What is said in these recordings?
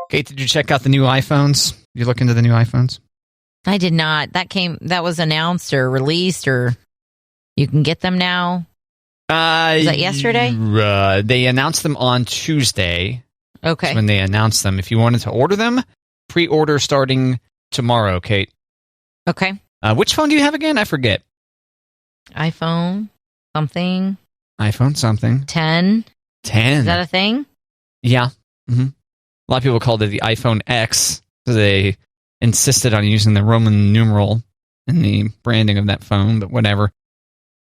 Kate, did you check out the new iPhones? You look into the new iPhones? I did not. That was announced or released, or you can get them now. Was that yesterday? They announced them on Tuesday. Okay. That's when they announced them. If you wanted to order them, pre-order starting tomorrow, Kate. Okay. Which phone do you have again? I forget. iPhone something. iPhone something. 10. 10. Is that a thing? Yeah. Mm-hmm. A lot of people called it the iPhone X. So they insisted on using the Roman numeral in the branding of that phone, but whatever.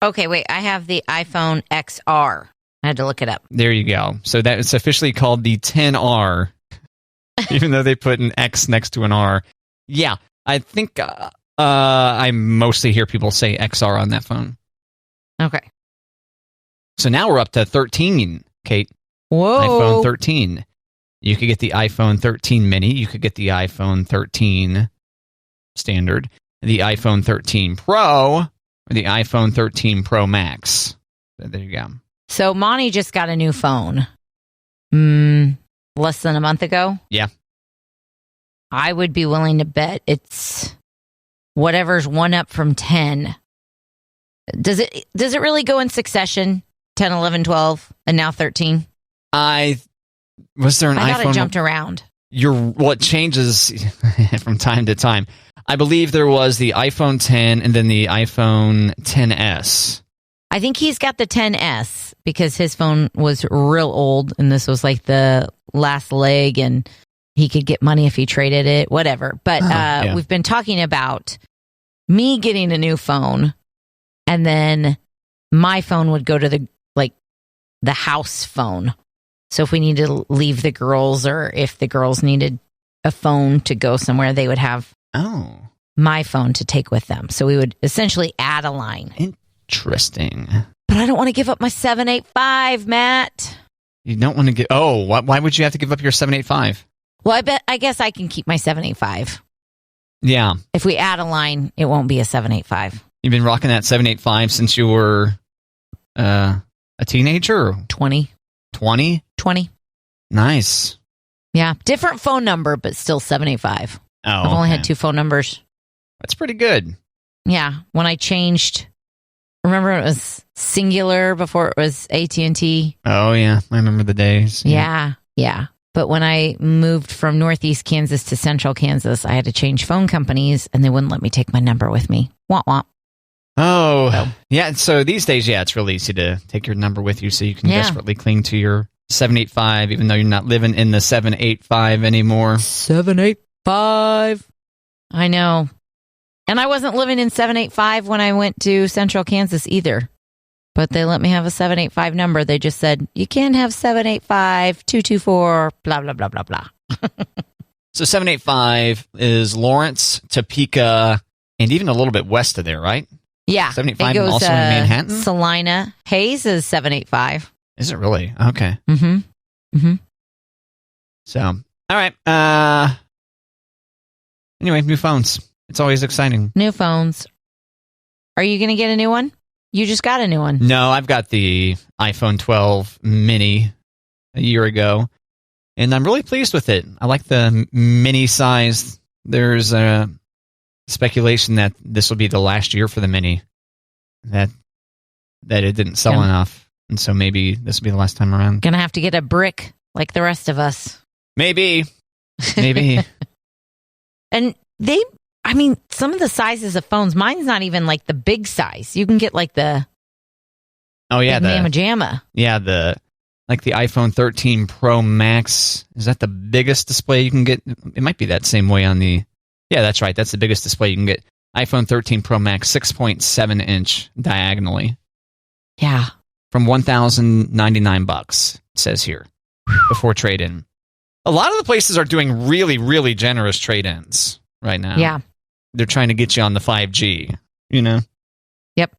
Okay, wait. I have the iPhone XR. I had to look it up. There you go. So that it's officially called the 10R, even though they put an X next to an R. Yeah, I think I mostly hear people say XR on that phone. Okay. So now we're up to 13, Kate. Whoa. iPhone 13. You could get the iPhone 13 mini. You could get the iPhone 13 standard, the iPhone 13 Pro, or the iPhone 13 Pro Max. So there you go. So Monty just got a new phone. Less than a month ago. Yeah. I would be willing to bet it's whatever's one up from 10. Does it really go in succession? 10, 11, 12, and now 13? Was there an iPhone? I thought it jumped around. It changes from time to time. I believe there was the iPhone 10 and then the iPhone 10s. I think he's got the 10s because his phone was real old and this was like the last leg and he could get money if he traded it, whatever. But yeah. We've been talking about me getting a new phone and then my phone would go to the house phone. So if we need to leave the girls or if the girls needed a phone to go somewhere, they would have my phone to take with them. So we would essentially add a line. Interesting. But I don't want to give up my 785, Matt. You don't want to give... Oh, why would you have to give up your 785? Well, I guess I can keep my 785. Yeah. If we add a line, it won't be a 785. You've been rocking that 785 since you were a teenager? 20. 20? 20. Nice. Yeah. Different phone number, but still 785. Oh, I've only had 2 phone numbers. That's pretty good. Yeah. When I changed... Remember it was Singular before it was AT&T? Oh, yeah. I remember the days. Yeah. But when I moved from Northeast Kansas to Central Kansas, I had to change phone companies, and they wouldn't let me take my number with me. Womp womp. Oh, yeah. So these days, it's really easy to take your number with you so you can desperately cling to your 785, even though you're not living in the 785 anymore. 785. I know. And I wasn't living in 785 when I went to Central Kansas either. But they let me have a 785 number. They just said, you can't have 785-224, blah, blah, blah, blah, blah. So 785 is Lawrence, Topeka, and even a little bit west of there, right? Yeah. 785 it goes, also in Manhattan? Salina. Hayes is 785. Is it really? Okay. Mm-hmm. So, all right. Anyway, new phones. It's always exciting. New phones. Are you going to get a new one? You just got a new one. No, I've got the iPhone 12 mini a year ago, and I'm really pleased with it. I like the mini size. There's a speculation that this will be the last year for the mini, that it didn't sell enough, and so maybe this will be the last time around. Going to have to get a brick like the rest of us. Maybe. And some of the sizes of phones, mine's not even like the big size. You can get like the Mamma Jamma. Yeah, the iPhone 13 Pro Max. Is that the biggest display you can get? It might be that same way on the... Yeah, that's right. That's the biggest display you can get. iPhone 13 Pro Max, 6.7 inch diagonally. Yeah. From $1,099, it says here, before trade-in. A lot of the places are doing really, really generous trade-ins right now. Yeah. They're trying to get you on the 5G, you know? Yep.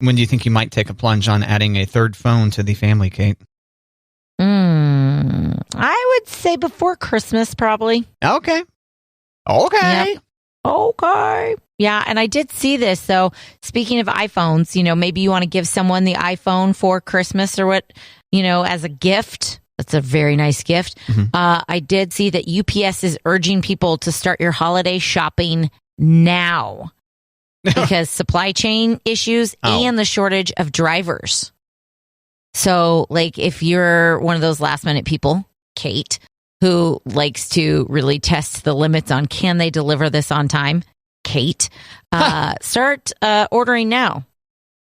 When do you think you might take a plunge on adding a third phone to the family, Kate? I would say before Christmas, probably. Okay. Yep. Okay. Yeah, and I did see this. So speaking of iPhones, maybe you want to give someone the iPhone for Christmas or what, as a gift. That's a very nice gift. I did see that UPS is urging people to start your holiday shopping now because supply chain issues and the shortage of drivers. So, like, if you're one of those last minute people, Kate, who likes to really test the limits on can they deliver this on time, Kate, start ordering now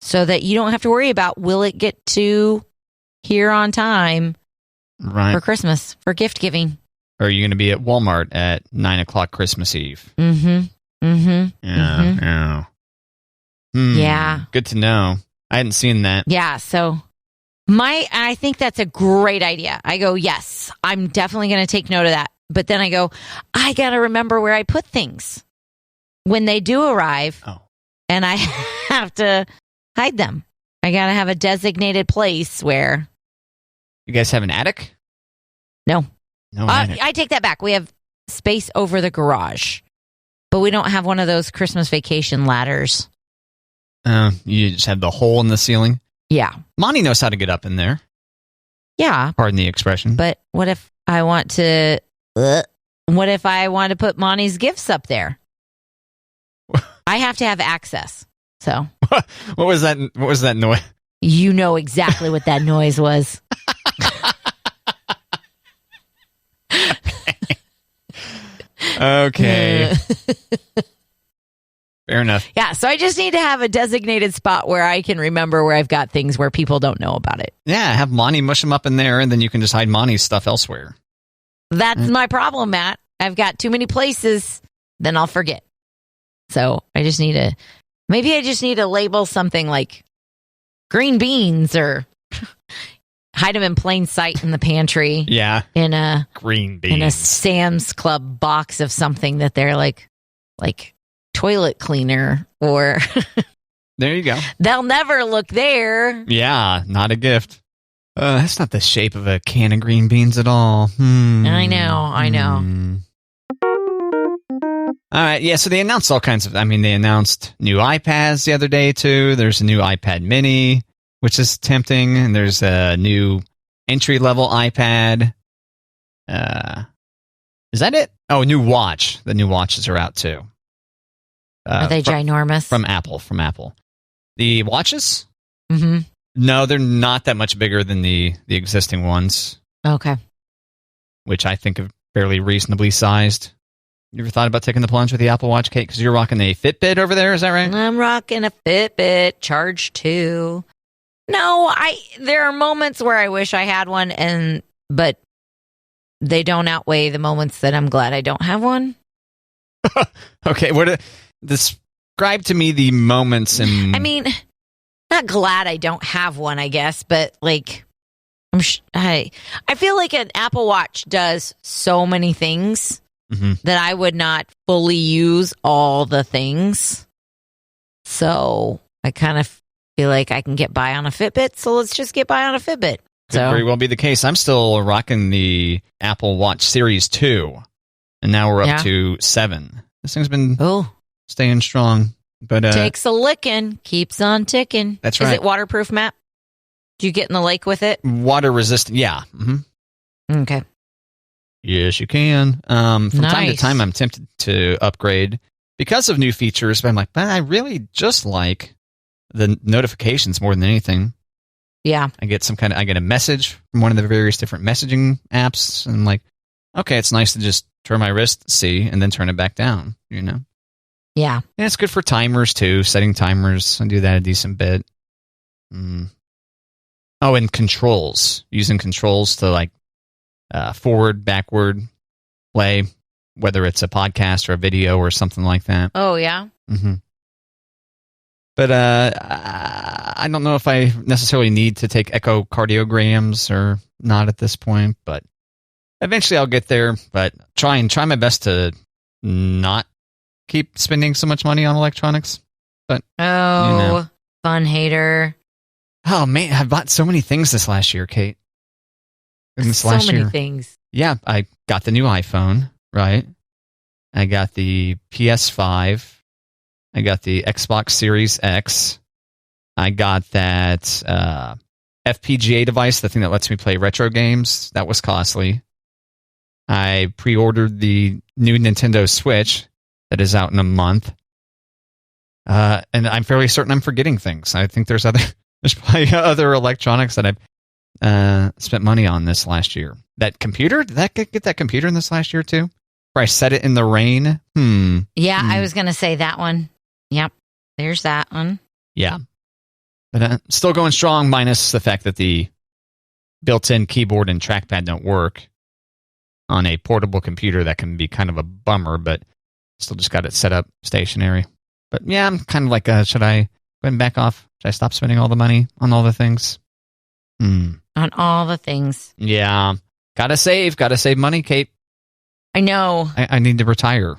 so that you don't have to worry about will it get to here on time for Christmas, for gift giving. Or are you going to be at Walmart at 9 o'clock Christmas Eve? Yeah. Good to know. I hadn't seen that. Yeah, so I think that's a great idea. I go, yes, I'm definitely going to take note of that. But then I go, I got to remember where I put things when they do arrive, and I have to hide them. I got to have a designated place where. You guys have an attic? No. No attic. I take that back. We have space over the garage, but we don't have one of those Christmas vacation ladders. You just have the hole in the ceiling? Yeah. Monty knows how to get up in there. Yeah. Pardon the expression. But what if I want to put Monty's gifts up there? I have to have access. So what was that noise? You know exactly what that noise was. Okay. Fair enough. Yeah, so I just need to have a designated spot where I can remember where I've got things where people don't know about it. Yeah, have Monty mush them up in there, and then you can just hide Monty's stuff elsewhere. That's my problem, Matt. I've got too many places, then I'll forget. So I just need to label something like green beans or hide them in plain sight in the pantry. Yeah. In a green beans. In a Sam's Club box of something that they're like toilet cleaner or there you go. They'll never look there. Yeah, not a gift. That's not the shape of a can of green beans at all. I know. All right, yeah, so they announced all kinds of, they announced new iPads the other day, too. There's a new iPad mini, which is tempting, and there's a new entry-level iPad. Is that it? Oh, new watch. The new watches are out, too. Are they ginormous? From Apple. The watches? Mm-hmm. No, they're not that much bigger than the existing ones. Okay. Which I think are fairly reasonably sized. You ever thought about taking the plunge with the Apple Watch, Kate? Because you're rocking a Fitbit over there, is that right? I'm rocking a Fitbit, Charge 2. No, there are moments where I wish I had one, but they don't outweigh the moments that I'm glad I don't have one. Okay, describe to me the moments in... not glad I don't have one, I guess, but I feel like an Apple Watch does so many things that I would not fully use all the things. So I kind of feel like I can get by on a Fitbit, so let's just get by on a Fitbit. Could very well be the case. I'm still rocking the Apple Watch Series 2, and now we're up to 7. This thing's been staying strong. But takes a licking, keeps on ticking. That's right. Is it waterproof, Matt? Do you get in the lake with it? Water resistant, yeah. Mm-hmm. Okay. Yes, you can. From time to time, I'm tempted to upgrade because of new features, but I'm like, I really just like the notifications more than anything. Yeah. I get a message from one of the various different messaging apps, and I'm like, okay, it's nice to just turn my wrist, see, and then turn it back down, Yeah. Yeah, it's good for timers, too, setting timers. I do that a decent bit. Oh, and controls. Using controls to, forward, backward play, whether it's a podcast or a video or something like that. Oh, yeah? Mm-hmm. But I don't know if I necessarily need to take echocardiograms or not at this point, but eventually I'll get there. But try my best to not keep spending so much money on electronics. But fun hater. Oh man, I've bought so many things this last year, Kate. Many things. Yeah, I got the new iPhone, right? I got the PS5. I got the Xbox Series X. I got that FPGA device, the thing that lets me play retro games. That was costly. I pre-ordered the new Nintendo Switch that is out in a month. And I'm fairly certain I'm forgetting things. I think there's probably other electronics that I've spent money on this last year. That computer? Did that get that computer in this last year too? Where I set it in the rain? Yeah, I was going to say that one. Yep, there's that one. Yeah. But still going strong, minus the fact that the built-in keyboard and trackpad don't work on a portable computer. That can be kind of a bummer, but still just got it set up stationary. But yeah, I'm kind of like, should I go and back off? Should I stop spending all the money on all the things? On all the things. Yeah. Gotta save money, Kate. I know. I need to retire.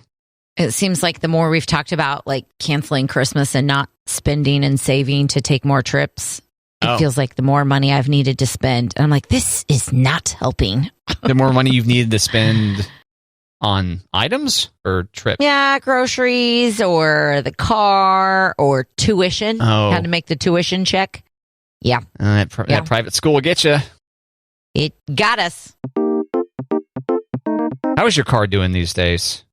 It seems like the more we've talked about like canceling Christmas and not spending and saving to take more trips, it feels like the more money I've needed to spend. And I'm like, this is not helping. The more money you've needed to spend on items or trips? Yeah, groceries or the car or tuition. Had to make the tuition check. Yeah. That private school will get you. It got us. How is your car doing these days?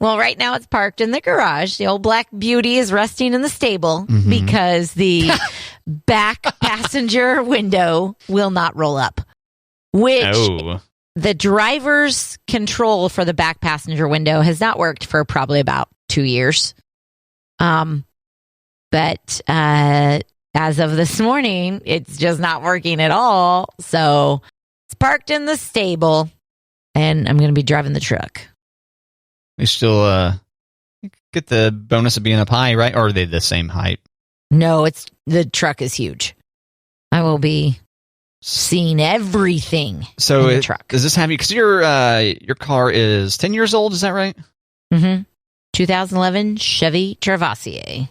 Well, right now it's parked in the garage. The old Black Beauty is resting in the stable because the back passenger window will not roll up, which the driver's control for the back passenger window has not worked for probably about 2 years. But as of this morning, it's just not working at all. So it's parked in the stable, and I'm going to be driving the truck. You still get the bonus of being up high, right? Or are they the same height? No, the truck is huge. I will be seeing everything in the truck. Does this have you? Because your car is 10 years old, is that right? 2011 Chevy Travassier.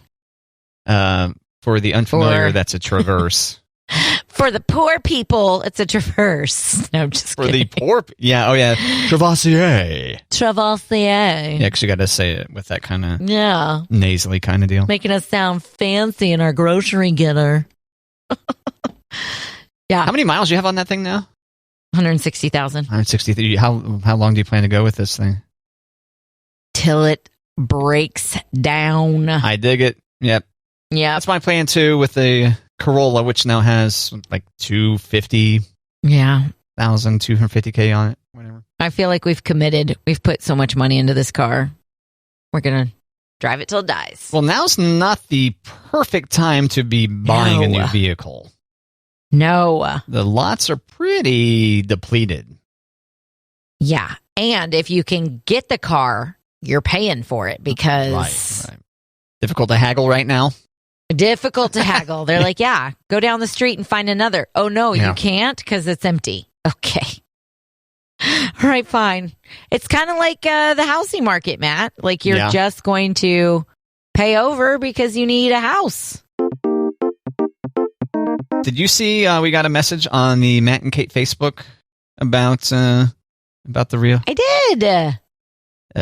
For the unfamiliar, that's a Traverse. For the poor people, it's a Traverse. No, I'm just kidding. For the poor, Travassier. Travassier. Yeah, because you got to say it with that kind of nasally kind of deal. Making us sound fancy in our grocery getter. Yeah. How many miles do you have on that thing now? 160,000. 160. How long do you plan to go with this thing? Till it breaks down. I dig it. Yep. Yeah. That's my plan too with the Corolla, which now has like 250,000 on it, whatever. I feel like we've committed. We've put so much money into this car. We're going to drive it till it dies. Well, now's not the perfect time to be buying a new vehicle. No. The lots are pretty depleted. Yeah. And if you can get the car, you're paying for it because... Right. Difficult to haggle right now. Difficult to haggle. They're like, go down the street and find another. Oh, no, you can't because it's empty. Okay. All right, fine. It's kind of like the housing market, Matt. Like you're just going to pay over because you need a house. Did you see we got a message on the Matt and Kate Facebook about the reel? I did.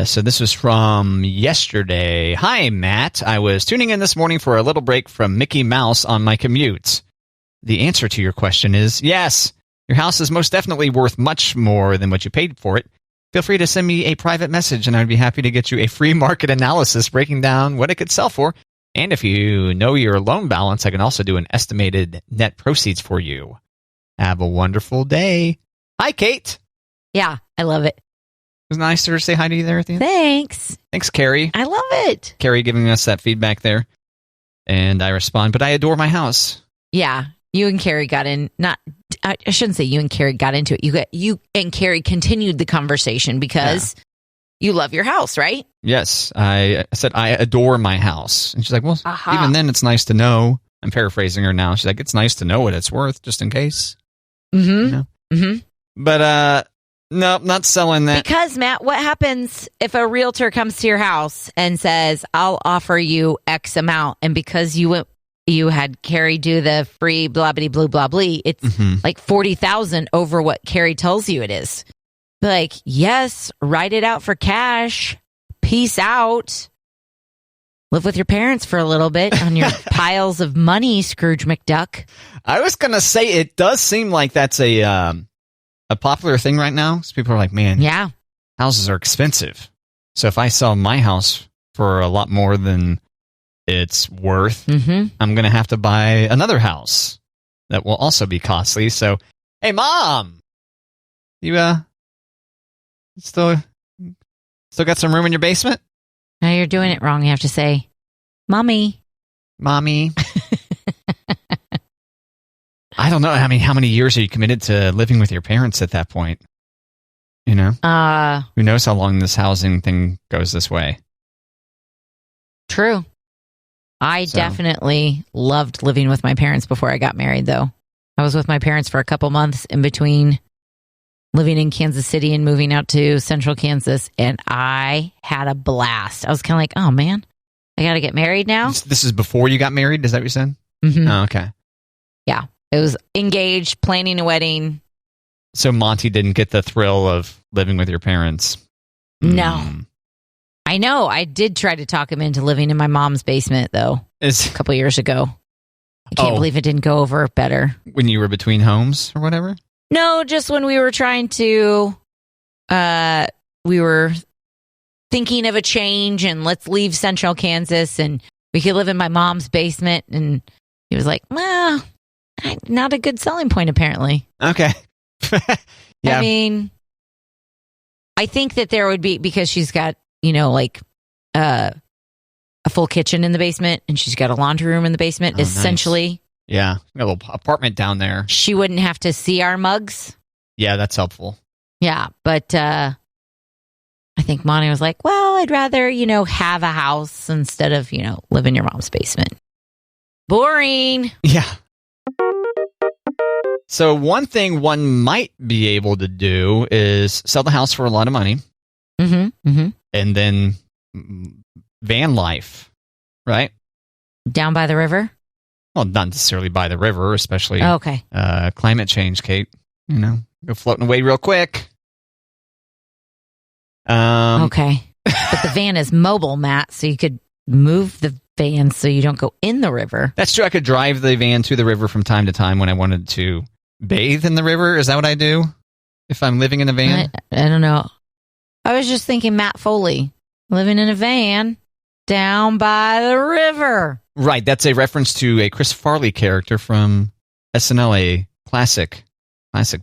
So this was from yesterday. Hi, Matt. I was tuning in this morning for a little break from Mickey Mouse on my commute. The answer to your question is yes. Your house is most definitely worth much more than what you paid for it. Feel free to send me a private message, and I'd be happy to get you a free market analysis breaking down what it could sell for. And if you know your loan balance, I can also do an estimated net proceeds for you. Have a wonderful day. Hi, Kate. Yeah, I love it. It was nice to say hi to you there at the end. Thanks, Carrie. I love it. Carrie giving us that feedback there. And I respond, but I adore my house. Yeah, you and Carrie got in. I shouldn't say you and Carrie got into it. You and Carrie continued the conversation because you love your house, right? Yes. I said, I adore my house. And she's like, well, even then it's nice to know. I'm paraphrasing her now. She's like, it's nice to know what it's worth just in case. You know? But, no, not selling that. Because, Matt, what happens if a realtor comes to your house and says, I'll offer you X amount, and because you had Carrie do the free blah, blah, blah, blah, blah, it's like 40,000 over what Carrie tells you it is. Like, yes, write it out for cash. Peace out. live with your parents for a little bit on your piles of money, Scrooge McDuck. I was going to say, it does seem like that's a popular thing right now. So people are like, man, Yeah. houses are expensive. So if I sell my house for a lot more than it's worth, Mm-hmm. I'm going to have to buy another house that will also be costly. So, hey, Mom, you still got some room in your basement? Now you're doing it wrong. You have to say, Mommy. Mommy. I don't know. I mean, how many years are you committed to living with your parents at that point? You know? Who knows how long this housing thing goes this way? True. I definitely loved living with my parents before I got married, though. I was with my parents for a couple months in between living in Kansas City and moving out to central Kansas, and I had a blast. I was kind of like, oh, man, I got to get married now. This is before you got married? Is that what you said? Mm-hmm. Oh, okay. Yeah. It was engaged, planning a wedding. So Monty didn't get the thrill of living with your parents? No. I know. I did try to talk him into living in my mom's basement, though, a couple years ago. I can't believe it didn't go over better. When you were between homes or whatever? No, just when we were trying to, we were thinking of a change and let's leave central Kansas and we could live in my mom's basement. And he was like, well, not a good selling point, apparently. Okay. Yeah. I mean, I think that there would be, because she's got, like a full kitchen in the basement and she's got a laundry room in the basement, essentially. Nice. Yeah. Got a little apartment down there. She wouldn't have to see our mugs. Yeah, that's helpful. Yeah. But I think Monty was like, well, I'd rather, have a house instead of, live in your mom's basement. Boring. Yeah. So one thing one might be able to do is sell the house for a lot of money. Mm-hmm. Mm-hmm. And then van life, right? Down by the river? Well, not necessarily by the river, especially okay. Climate change, Kate. Go floating away real quick. Okay. But the van is mobile, Matt, so you could move the van so you don't go in the river. That's true. I could drive the van to the river from time to time when I wanted to bathe in the river. Is that what I do if I'm living in a van? I don't know. I was just thinking Matt Foley living in a van down by the river. Right. That's a reference to a Chris Farley character from SNL, a classic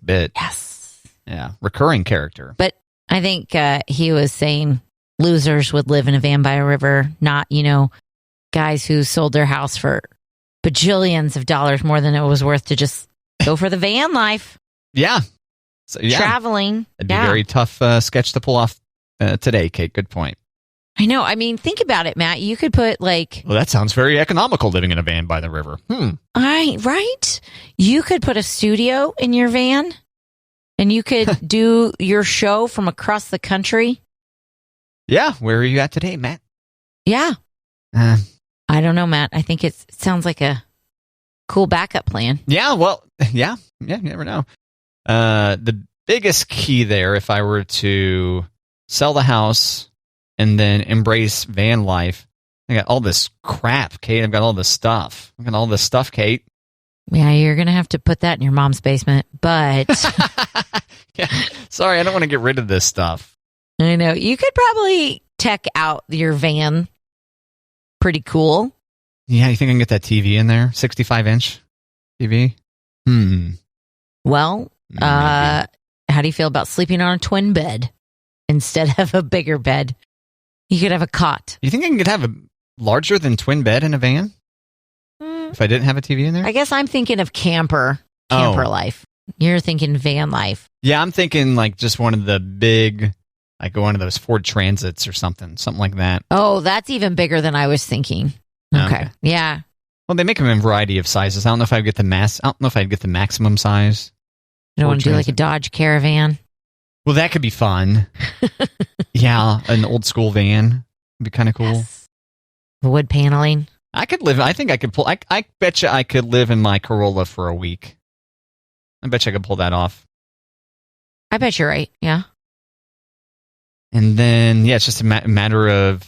bit. Yes. Yeah. Recurring character. But I think he was saying losers would live in a van by a river, not, guys who sold their house for bajillions of dollars more than it was worth to just go for the van life. Yeah. So, yeah. Traveling. It'd be a very tough sketch to pull off today, Kate. Good point. I know. I mean, think about it, Matt. You could put Well, that sounds very economical, living in a van by the river. Right? You could put a studio in your van and you could do your show from across the country. Yeah. Where are you at today, Matt? Yeah. I don't know, Matt. I think it sounds like a cool backup plan. Yeah. Well, yeah. Yeah. You never know. The biggest key there, if I were to sell the house and then embrace van life, I got all this crap, Kate. I've got all this stuff. I've got all this stuff, Kate. Yeah, you're going to have to put that in your mom's basement, but... Yeah. Sorry, I don't want to get rid of this stuff. I know. You could probably tech out your van pretty cool. Yeah, you think I can get that TV in there? 65-inch TV? Well, how do you feel about sleeping on a twin bed instead of a bigger bed? You could have a cot. You think I could have a larger than twin bed in a van? If I didn't have a TV in there? I guess I'm thinking of camper life. You're thinking van life. Yeah, I'm thinking like just one of the big, like one of those Ford Transits or something like that. Oh, that's even bigger than I was thinking. Okay. Yeah. Well, they make them in a variety of sizes. I don't know if I'd get the maximum size. You don't want to do like a Dodge Caravan? Well, that could be fun. Yeah, an old school van would be kind of cool. Yes. Wood paneling. I think I could pull. I bet you I could live in my Corolla for a week. I bet you I could pull that off. I bet you're right. Yeah. And then, yeah, it's just a matter of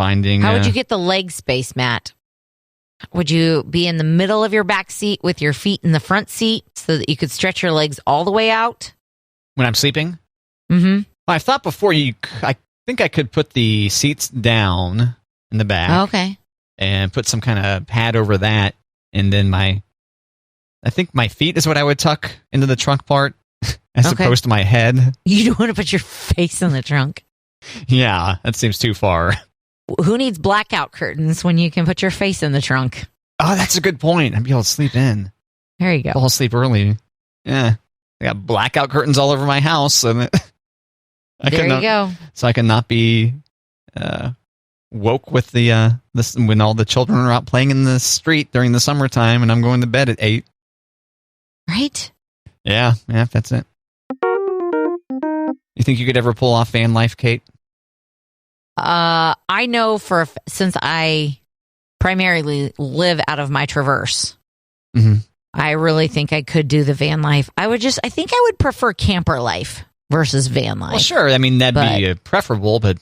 finding. How would you get the leg space, Matt? Would you be in the middle of your back seat with your feet in the front seat so that you could stretch your legs all the way out? when I'm sleeping? Mm-hmm. I thought before I think I could put the seats down in the back. Okay. And put some kind of pad over that, and then I think my feet is what I would tuck into the trunk part, as opposed to my head. You don't want to put your face in the trunk. Yeah, that seems too far. Who needs blackout curtains when you can put your face in the trunk? Oh, that's a good point. I'd be able to sleep in. There you go. Fall asleep early. Yeah, I got blackout curtains all over my house, and there you go. So I can not be woke with the when all the children are out playing in the street during the summertime, and I'm going to bed at 8. Right? Yeah, that's it. You think you could ever pull off van life, Kate? I know since I primarily live out of my Traverse, I really think I could do the van life. I think I would prefer camper life versus van life. Well, sure. I mean, that'd be preferable, but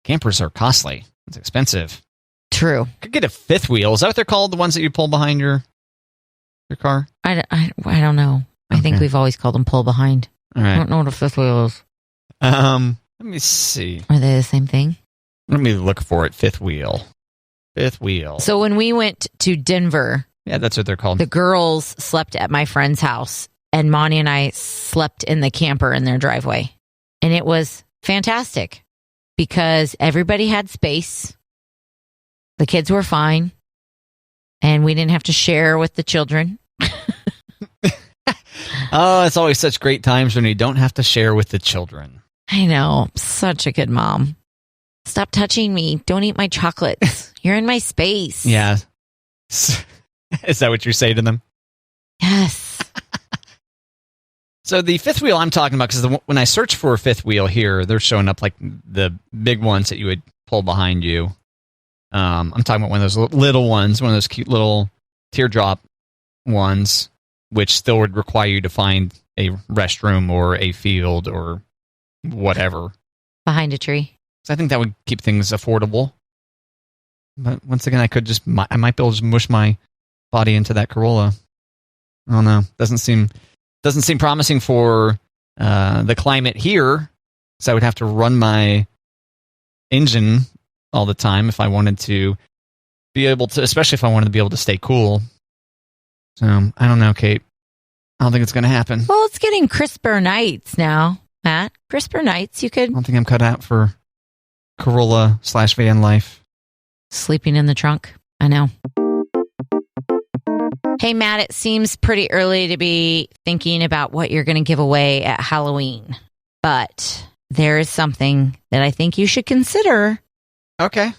campers are costly. It's expensive. True. Could get a fifth wheel. Is that what they're called? The ones that you pull behind your car? I don't know. I think we've always called them pull behind. All right. I don't know what a fifth wheel is. Let me see. Are they the same thing? Let me look for it. Fifth wheel. Fifth wheel. So when we went to Denver, yeah, that's what they're called. The girls slept at my friend's house, and Monty and I slept in the camper in their driveway. And it was fantastic because everybody had space. The kids were fine, and we didn't have to share with the children. Oh, it's always such great times when you don't have to share with the children. I know. I'm such a good mom. Stop touching me. Don't eat my chocolates. You're in my space. Yeah. Is that what you say to them? Yes. So the fifth wheel I'm talking about, because when I search for a fifth wheel here, they're showing up like the big ones that you would pull behind you. I'm talking about one of those little ones, one of those cute little teardrop ones, which still would require you to find a restroom or a field or whatever. Behind a tree. So I think that would keep things affordable. But once again, I might be able to just mush my body into that Corolla. I don't know. Doesn't seem promising for the climate here. So I would have to run my engine all the time if I wanted to be able to, especially if I wanted to be able to stay cool. So I don't know, Kate. I don't think it's going to happen. Well, it's getting crisper nights now, Matt. Crisper nights. You could. I don't think I'm cut out for Corolla/van life. Sleeping in the trunk. I know. Hey, Matt, it seems pretty early to be thinking about what you're going to give away at Halloween. But there is something that I think you should consider. Okay.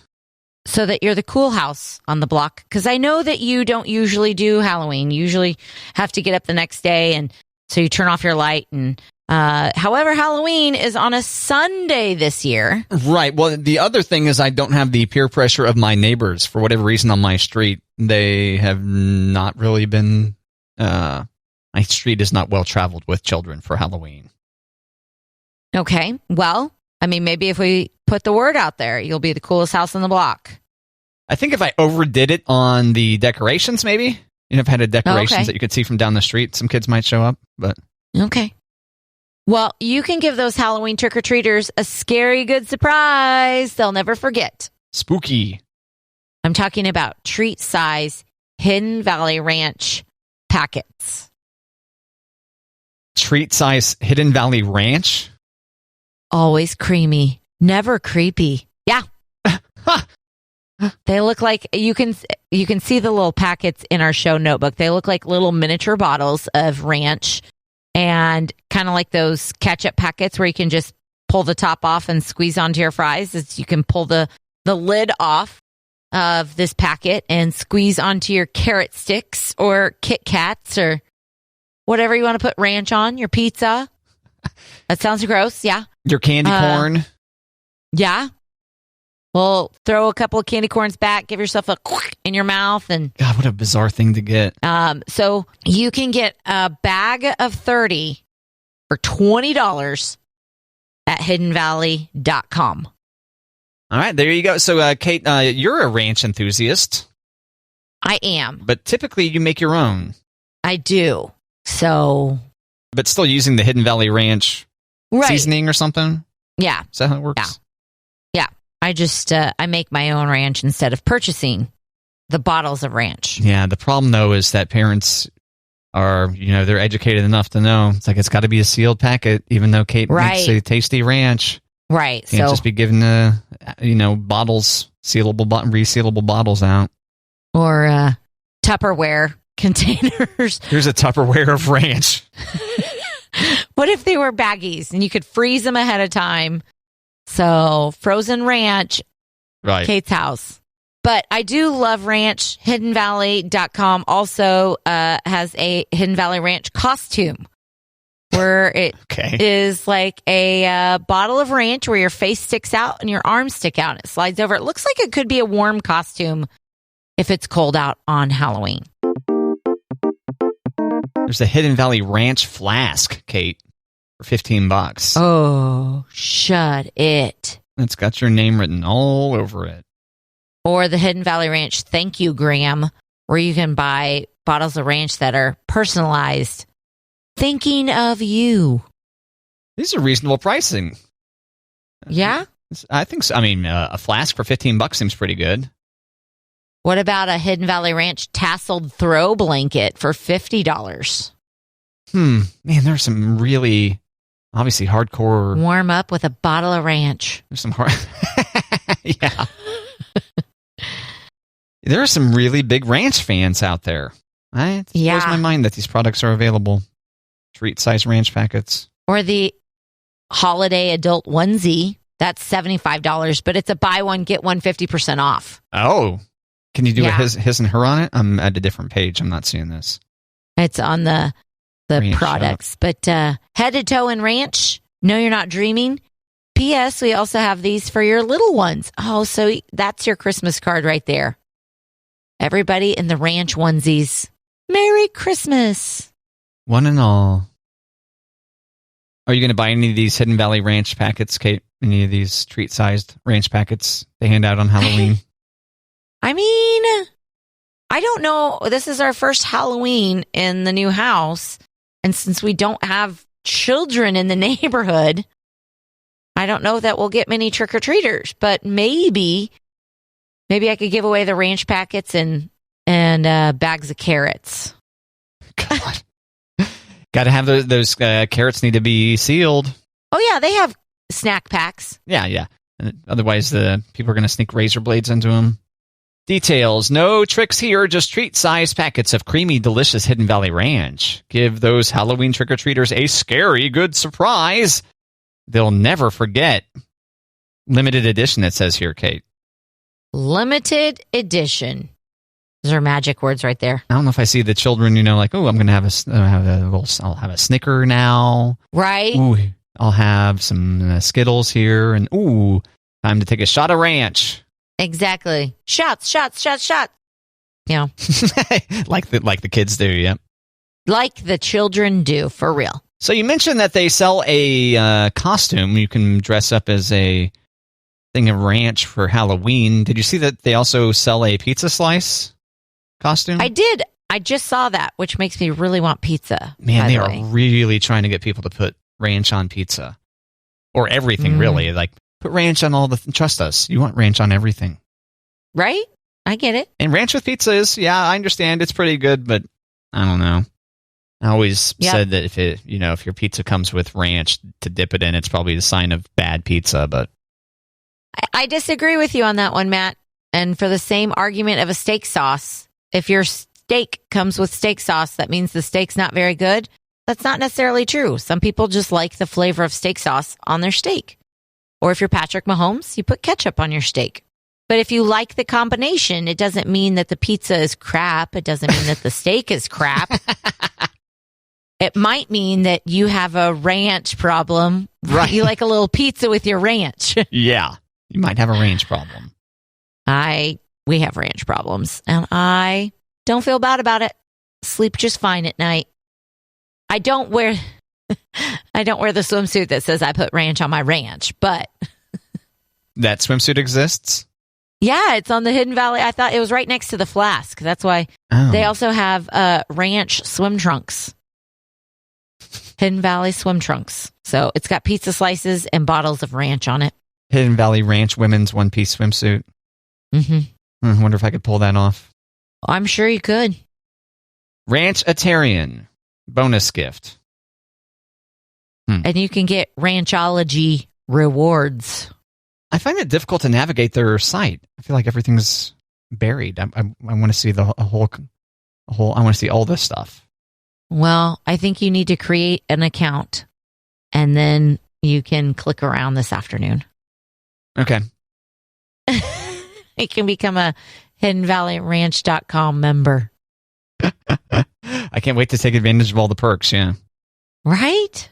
So that you're the cool house on the block. Because I know that you don't usually do Halloween. You usually have to get up the next day, and so you turn off your light. And however, Halloween is on a Sunday this year. Right. Well, the other thing is I don't have the peer pressure of my neighbors. For whatever reason on my street, they have not really been... my street is not well traveled with children for Halloween. Okay. Well, I mean, maybe if we put the word out there, you'll be the coolest house on the block. I think if I overdid it on the decorations, maybe. If I had decorations that you could see from down the street, some kids might show up. But okay. Well, you can give those Halloween trick-or-treaters a scary good surprise they'll never forget. Spooky. I'm talking about treat-size Hidden Valley Ranch packets. Treat-size Hidden Valley Ranch? Always creamy, never creepy. Yeah. They look like you can see the little packets in our show notebook. They look like little miniature bottles of ranch, and kind of like those ketchup packets where you can just pull the top off and squeeze onto your fries. You can pull the lid off of this packet and squeeze onto your carrot sticks or Kit Kats or whatever you want to put ranch on, your pizza. That sounds gross, yeah. Your candy corn. Yeah. Well, throw a couple of candy corns back, give yourself a in your mouth. And God, what a bizarre thing to get. So you can get a bag of 30 for $20 at hiddenvalley.com. All right, there you go. So, Kate, you're a ranch enthusiast, I am. but typically you make your own, I do. So, but still using the Hidden Valley Ranch right. seasoning or something. Yeah. Is that how it works? Yeah. I just, I make my own ranch instead of purchasing the bottles of ranch. Yeah, the problem, though, is that parents are, they're educated enough to know it's like it's got to be a sealed packet, even though Kate makes a tasty ranch. Right. Can't just be giving bottles, resealable bottles out. Or Tupperware containers. Here's a Tupperware of ranch. What if they were baggies and you could freeze them ahead of time? So frozen ranch, right? Kate's house. But I do love ranch. HiddenValley.com also has a Hidden Valley Ranch costume where it is like a bottle of ranch where your face sticks out and your arms stick out and it slides over. It looks like it could be a warm costume if it's cold out on Halloween. There's a Hidden Valley Ranch flask, Kate, for $15. Oh, shut it. It's got your name written all over it. Or the Hidden Valley Ranch Thank You Gram, where you can buy bottles of ranch that are personalized. Thinking of you. These are reasonable pricing. Yeah? I think so. I mean, a flask for $15 seems pretty good. What about a Hidden Valley Ranch tasseled throw blanket for $50? Man, there's some really, obviously, hardcore. Warm up with a bottle of ranch. There's some hard. Yeah. There are some really big ranch fans out there. It blows my mind that these products are available. Treat-sized ranch packets. Or the holiday adult onesie. That's $75, but it's a buy one, get one 50% off. Oh. Can you do a his and her on it? I'm at a different page. I'm not seeing this. It's on the ranch products. Shop. But head to toe and ranch. No, you're not dreaming. P.S. We also have these for your little ones. Oh, so that's your Christmas card right there. Everybody in the ranch onesies. Merry Christmas. One and all. Are you going to buy any of these Hidden Valley Ranch packets, Kate? Any of these treat-sized ranch packets they hand out on Halloween? I mean, I don't know. This is our first Halloween in the new house. And since we don't have children in the neighborhood, I don't know that we'll get many trick-or-treaters. But maybe I could give away the ranch packets and bags of carrots. God. Got to have those carrots need to be sealed. Oh, yeah. They have snack packs. Yeah. Otherwise, the people are going to sneak razor blades into them. Details. No tricks here, just treat-sized packets of creamy, delicious Hidden Valley Ranch. Give those Halloween trick-or-treaters a scary good surprise they'll never forget. Limited edition, it says here, Kate. Limited edition. Those are magic words right there. I don't know if I see the children, like, oh, I'm going to I'll have a Snicker now. Right. Ooh, I'll have some Skittles here. And, ooh, time to take a shot of ranch. Exactly. Shots. Yeah. like the kids do, yeah. Like the children do, for real. So you mentioned that they sell a costume. You can dress up as a thing of ranch for Halloween. Did you see that they also sell a pizza slice costume? I did. I just saw that, which makes me really want pizza. Man, they are really trying to get people to put ranch on pizza. Or everything, really. Like, put ranch on all the... Trust us. You want ranch on everything. Right? I get it. And ranch with pizza is, I understand. It's pretty good, but I don't know. I always said that if your pizza comes with ranch to dip it in, it's probably the sign of bad pizza, but... I disagree with you on that one, Matt. And for the same argument of a steak sauce, if your steak comes with steak sauce, that means the steak's not very good. That's not necessarily true. Some people just like the flavor of steak sauce on their steak. Or if you're Patrick Mahomes, you put ketchup on your steak. But if you like the combination, it doesn't mean that the pizza is crap. It doesn't mean that the steak is crap. It might mean that you have a ranch problem. Right. You like a little pizza with your ranch. Yeah. You might have a ranch problem. We have ranch problems, and I don't feel bad about it. Sleep just fine at night. I don't wear the swimsuit that says I put ranch on my ranch, but That swimsuit exists? Yeah, it's on the Hidden Valley. I thought it was right next to the Flask. That's why they also have ranch swim trunks. Hidden Valley swim trunks. So it's got pizza slices and bottles of ranch on it. Hidden Valley Ranch women's one-piece swimsuit. Mm-hmm. I wonder if I could pull that off. I'm sure you could. Ranch-atarian. Bonus gift. And you can get Ranchology rewards. I find it difficult to navigate their site. I feel like everything's buried. I want to see the whole. I want to see all this stuff. Well, I think you need to create an account, and then you can click around this afternoon. Okay. You can become a HiddenValleyRanch.com member. I can't wait to take advantage of all the perks. Yeah. Right?